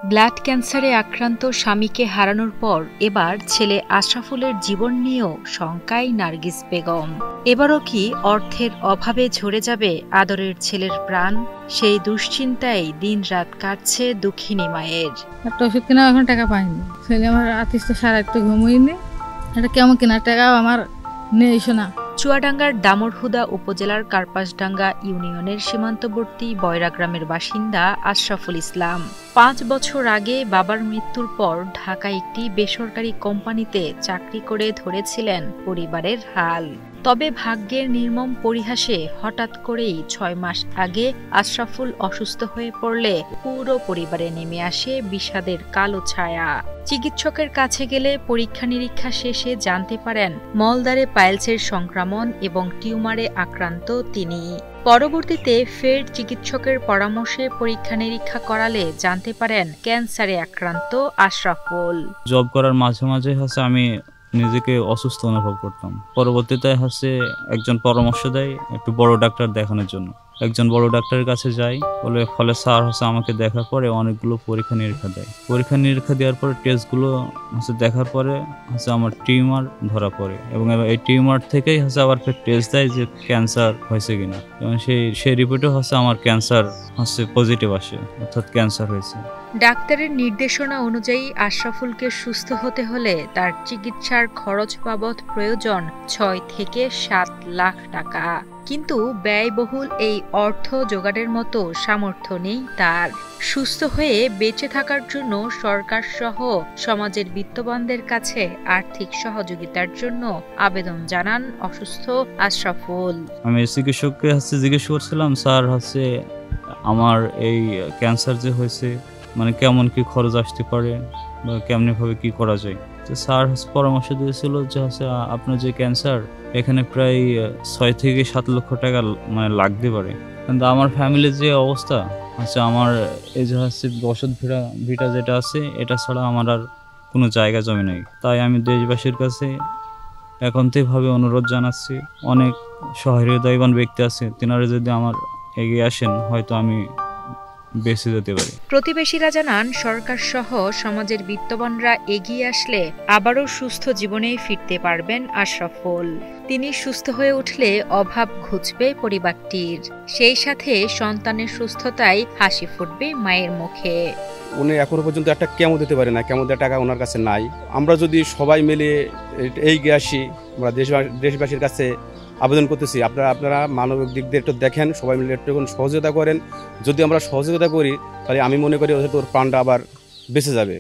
Blood ক্যান্সারে আক্রান্ত স্বামীকে হারানোর পর এবার ছেলে আশরাফুলের জীবন নিয়েও শঙ্কায় নার্গিস বেগম। এবারও কি অর্থের অভাবে ঝরে যাবে আদরের ছেলের প্রাণ? সেই দুশ্চিন্তায় দিনরাত কাটছে দুঃখিনী মায়ের। একটা ওষুধ কিনা এখন টাকা পাইনি, ছেলে আমার আতিষ্ট সারা একটু ঘুমোইনি, এটা কেমন কেনার টাকাও আমার নেই শোনা। চুয়াডাঙ্গার দামুড়হুদা উপজেলার কার্পাসডাঙ্গা ইউনিয়নের সীমান্তবর্তী বয়রা গ্রামের বাসিন্দা আশরাফুল ইসলাম ৫ বছর আগে বাবার মৃত্যুর পর ঢাকায় একটি বেসরকারি কোম্পানিতে চাকরি করে ধরেছিলেন পরিবারের হাল। তবে ভাগ্যের নির্মম পরিহাসে হঠাৎ করেই ৬ মাস আগে আশরাফুল অসুস্থ হয়ে পড়লে পুরো পরিবারে নেমে আসে বিষাদের কালো ছায়া। চিকিৎসকের কাছে গেলে পরীক্ষা নিরীক্ষা শেষে জানতে পারেন মলদ্বারে পাইলসের সংক্রমণ এবং টিউমারে আক্রান্ত তিনি। পরবর্তীতে ফের চিকিৎসকের পরামর্শে পরীক্ষা নিরীক্ষা করালে জানতে পারেন ক্যান্সারে আক্রান্ত আশরাফুল। জব করার মাঝে মাঝে আমি নিজেকে অসুস্থ অনুভব করতাম। পরবর্তীতে একজন পরামর্শ দেয় একটু বড় ডাক্তার দেখানোর জন্য। একজন বড় ডাক্তারের কাছে যাই, ফলে স্যার আমাকে দেখার পরে অনেকগুলো পরীক্ষা নিরীক্ষা দেয়। পরীক্ষা নিরীক্ষা দেওয়ার পরে টেস্টগুলো দেখার পরে আমার টিউমার ধরা পড়ে এবং এই টিউমার থেকেই আবার ফের টেস্ট দেয় যে ক্যান্সার হয়েছে কিনা, এবং সেই রিপোর্টে আমার ক্যান্সার পজিটিভ আসে, অর্থাৎ ক্যান্সার হয়েছে। ডাক্তারের নির্দেশনা অনুযায়ী আশরাফুলকে সুস্থ হতে হলে তার চিকিৎসার খরচ বাবদ প্রয়োজন ৬ থেকে ৭ লাখ টাকা। কিন্তু ব্যয়বহুল এই অর্থ জোগাড়ের মতো সামর্থ্য নেই তার। সুস্থ হয়ে বেঁচে থাকার জন্য সরকার সহ সমাজের বিত্তবানদের কাছে আর্থিক সহযোগিতার জন্য আবেদন জানান অসুস্থ আশরাফুল। আমি চিকিৎসককে জিজ্ঞেস করছিলাম, স্যার আমার এই ক্যান্সার যে হয়েছে কেমন কি খরচ আসতে পারে বা কেমনি ভাবে কি করা যায়। তো স্যার পরামর্শ দিয়েছিল যে আপনার যে ক্যান্সার, এখানে প্রায় ৬ থেকে ৭ লক্ষ টাকা লাগতে পারে। কিন্তু আমার ফ্যামিলির যে অবস্থা আমার এই যে বসত ভিটা যেটা আছে, এটা ছাড়া আমার আর কোনো জায়গা জমি নেই। তাই আমি দেশবাসীর কাছে একান্তভাবে অনুরোধ জানাচ্ছি, অনেক সহৃদয়বান ব্যক্তি আছে, তিনারা যদি আমার এগিয়ে আসেন হয়তো আমি বেঁচে যেতে পারি। প্রতিবেশীরা জানান সরকার সহ সমাজের বিত্তবানরা এগিয়ে আসলে আবারও সুস্থ জীবনে ফিরতে পারবেন আশরাফুল। তিনি সুস্থ হয়ে উঠলে অভাব ঘুচবে পরিবারটির, সেই সাথে সন্তানের সুস্থতায় হাসি ফুটবে মায়ের মুখে। উনি এখনো পর্যন্ত একটা কেমো দিতে পারে না, কেমো দেওয়ার টাকা ওনার কাছে নাই। আমরা যদি সবাই মিলে এগিয়ে আসি, আমরা দেশবাসীর কাছে আবেদন করতেছি, আপনারা মানবিক দিক দিয়ে একটু দেখেন, সবাই মিলে একটু সহযোগিতা করেন। যদি আমরা সহযোগিতা করি তাহলে আমি মনে করি ওর প্রাণটা আবার বেঁচে যাবে।